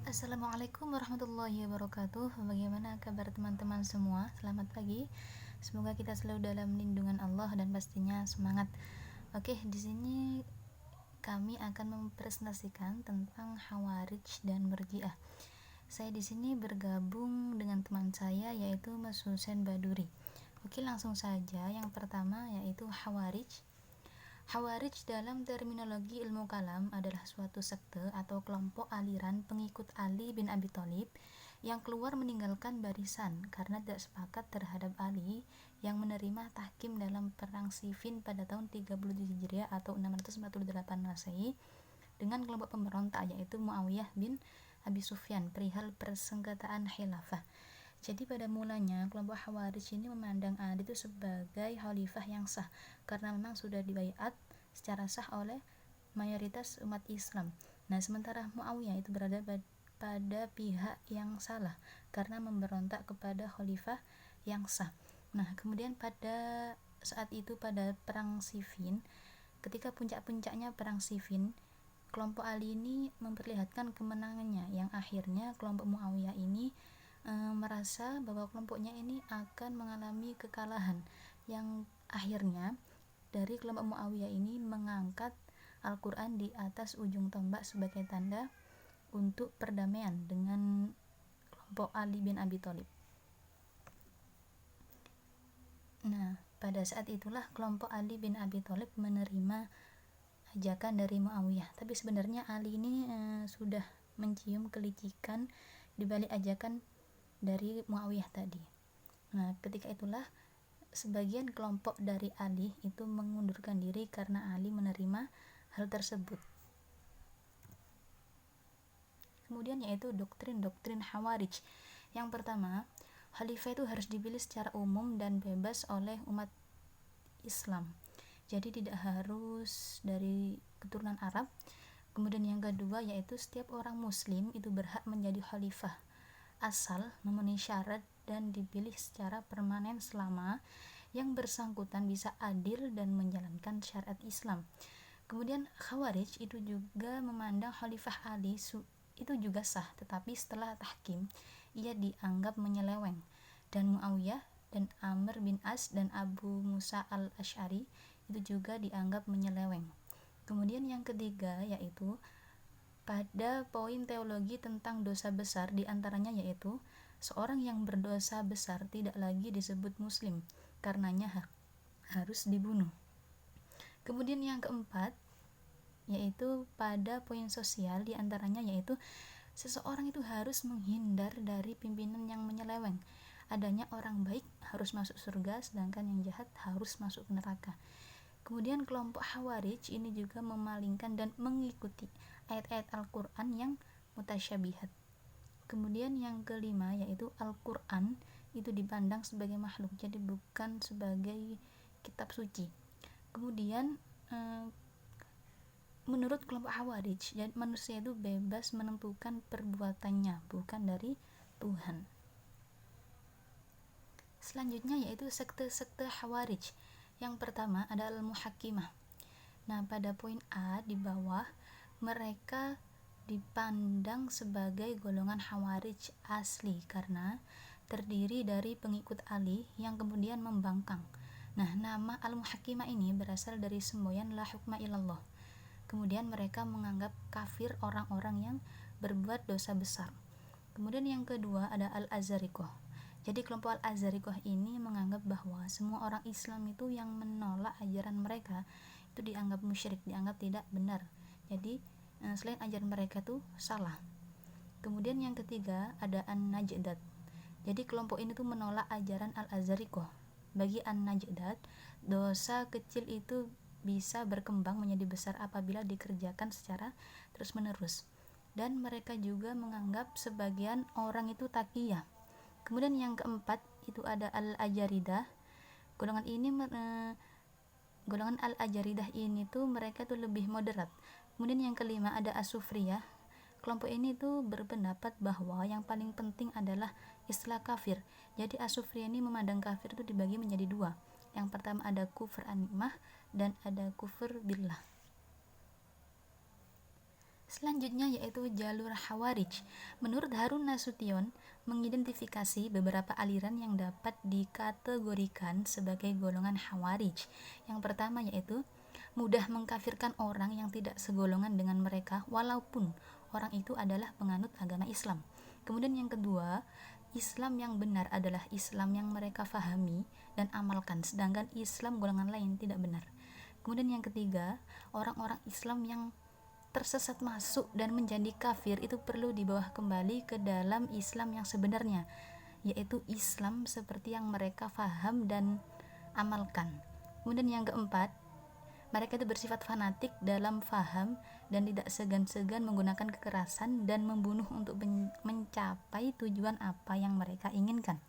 Assalamualaikum warahmatullahi wabarakatuh. Bagaimana kabar teman-teman semua? Selamat pagi. Semoga kita selalu dalam lindungan Allah dan pastinya semangat. Oke, di sini kami akan mempresentasikan tentang Khawarij dan Murji'ah. Saya di sini bergabung dengan teman saya yaitu Mas Husain Baduri. Oke, langsung saja. Yang pertama yaitu Khawarij. Khawarij dalam terminologi ilmu kalam adalah suatu sekte atau kelompok aliran pengikut Ali bin Abi Thalib yang keluar meninggalkan barisan karena tidak sepakat terhadap Ali yang menerima tahkim dalam perang Siffin pada tahun 37 Hijriah atau 648 Masehi dengan kelompok pemberontak yaitu Muawiyah bin Abi Sufyan perihal persengketaan khilafah. Jadi pada mulanya kelompok Khawarij ini memandang Ali itu sebagai khalifah yang sah karena memang sudah dibaiat secara sah oleh mayoritas umat Islam. Nah, sementara Muawiyah itu berada pada pihak yang salah karena memberontak kepada khalifah yang sah. Nah, kemudian pada saat itu pada perang Siffin, ketika puncak-puncaknya perang Siffin, kelompok Ali ini memperlihatkan kemenangannya yang akhirnya kelompok Muawiyah ini merasa bahwa kelompoknya ini akan mengalami kekalahan yang akhirnya dari kelompok Muawiyah ini mengangkat Al-Quran di atas ujung tombak sebagai tanda untuk perdamaian dengan kelompok Ali bin Abi Thalib. Nah, pada saat itulah kelompok Ali bin Abi Thalib menerima ajakan dari Muawiyah. Tapi sebenarnya Ali ini sudah mencium kelicikan di balik ajakan dari Muawiyah tadi. Nah, ketika itulah sebagian kelompok dari Ali itu mengundurkan diri karena Ali menerima hal tersebut. Kemudian yaitu doktrin-doktrin Khawarij. Yang pertama, khalifah itu harus dipilih secara umum dan bebas oleh umat Islam. Jadi tidak harus dari keturunan Arab. Kemudian yang kedua yaitu setiap orang muslim itu berhak menjadi khalifah asal memenuhi syarat dan dipilih secara permanen selama yang bersangkutan bisa adil dan menjalankan syariat Islam. Kemudian Khawarij itu juga memandang Khalifah Ali itu juga sah, tetapi setelah tahkim ia dianggap menyeleweng, dan Muawiyah dan Amr bin As dan Abu Musa al-Asy'ari itu juga dianggap menyeleweng. Kemudian yang ketiga yaitu pada poin teologi tentang dosa besar, diantaranya yaitu seorang yang berdosa besar tidak lagi disebut muslim, karenanya harus dibunuh. Kemudian yang keempat yaitu pada poin sosial, diantaranya yaitu seseorang itu harus menghindar dari pimpinan yang menyeleweng. Adanya orang baik harus masuk surga, sedangkan yang jahat harus masuk neraka. Kemudian kelompok Khawarij ini juga memalingkan dan mengikuti ayat-ayat Al-Quran yang mutasyabihat. Kemudian yang kelima yaitu Al-Quran itu dipandang sebagai makhluk, jadi bukan sebagai kitab suci. Kemudian menurut kelompok Khawarij, manusia itu bebas menentukan perbuatannya, bukan dari Tuhan. Selanjutnya yaitu sekte-sekte Khawarij. Yang pertama ada Al-Muhakkimah. Nah, pada poin A di bawah, mereka dipandang sebagai golongan Khawarij asli karena terdiri dari pengikut Ali yang kemudian membangkang. Nah, nama Al-Muhakkimah ini berasal dari semboyan la hukma ilallah. Kemudian mereka menganggap kafir orang-orang yang berbuat dosa besar. Kemudian yang kedua ada Al-Azariqah. Jadi kelompok Al-Azariqah ini menganggap bahwa semua orang Islam itu yang menolak ajaran mereka itu dianggap musyrik, dianggap tidak benar. Jadi selain ajaran mereka itu salah. Kemudian yang ketiga ada An-Najdat. Jadi kelompok ini tuh menolak ajaran Al-Azariqah. Bagi An-Najdat, dosa kecil itu bisa berkembang menjadi besar apabila dikerjakan secara terus-menerus. Dan mereka juga menganggap sebagian orang itu taqiyah. Kemudian yang keempat itu ada Al-Ajaridah. Golongan Al-Ajaridah ini tuh mereka tuh lebih moderat. Kemudian yang kelima ada As-Sufriyah. Kelompok ini tuh berpendapat bahwa yang paling penting adalah istilah kafir. Jadi As-Sufriyah ini memandang kafir itu dibagi menjadi dua. Yang pertama ada kufur an-nikmah dan ada kufur billah. Selanjutnya yaitu jalur Khawarij. Menurut Harun Nasution, mengidentifikasi beberapa aliran yang dapat dikategorikan sebagai golongan Khawarij. Yang pertama yaitu mudah mengkafirkan orang yang tidak segolongan dengan mereka walaupun orang itu adalah penganut agama Islam. Kemudian yang kedua, Islam yang benar adalah Islam yang mereka fahami dan amalkan, sedangkan Islam golongan lain tidak benar. Kemudian yang ketiga, orang-orang Islam yang tersesat masuk dan menjadi kafir itu perlu dibawa kembali ke dalam Islam yang sebenarnya, yaitu Islam seperti yang mereka faham dan amalkan. Kemudian yang keempat, mereka itu bersifat fanatik dalam faham dan tidak segan-segan menggunakan kekerasan dan membunuh untuk mencapai tujuan apa yang mereka inginkan.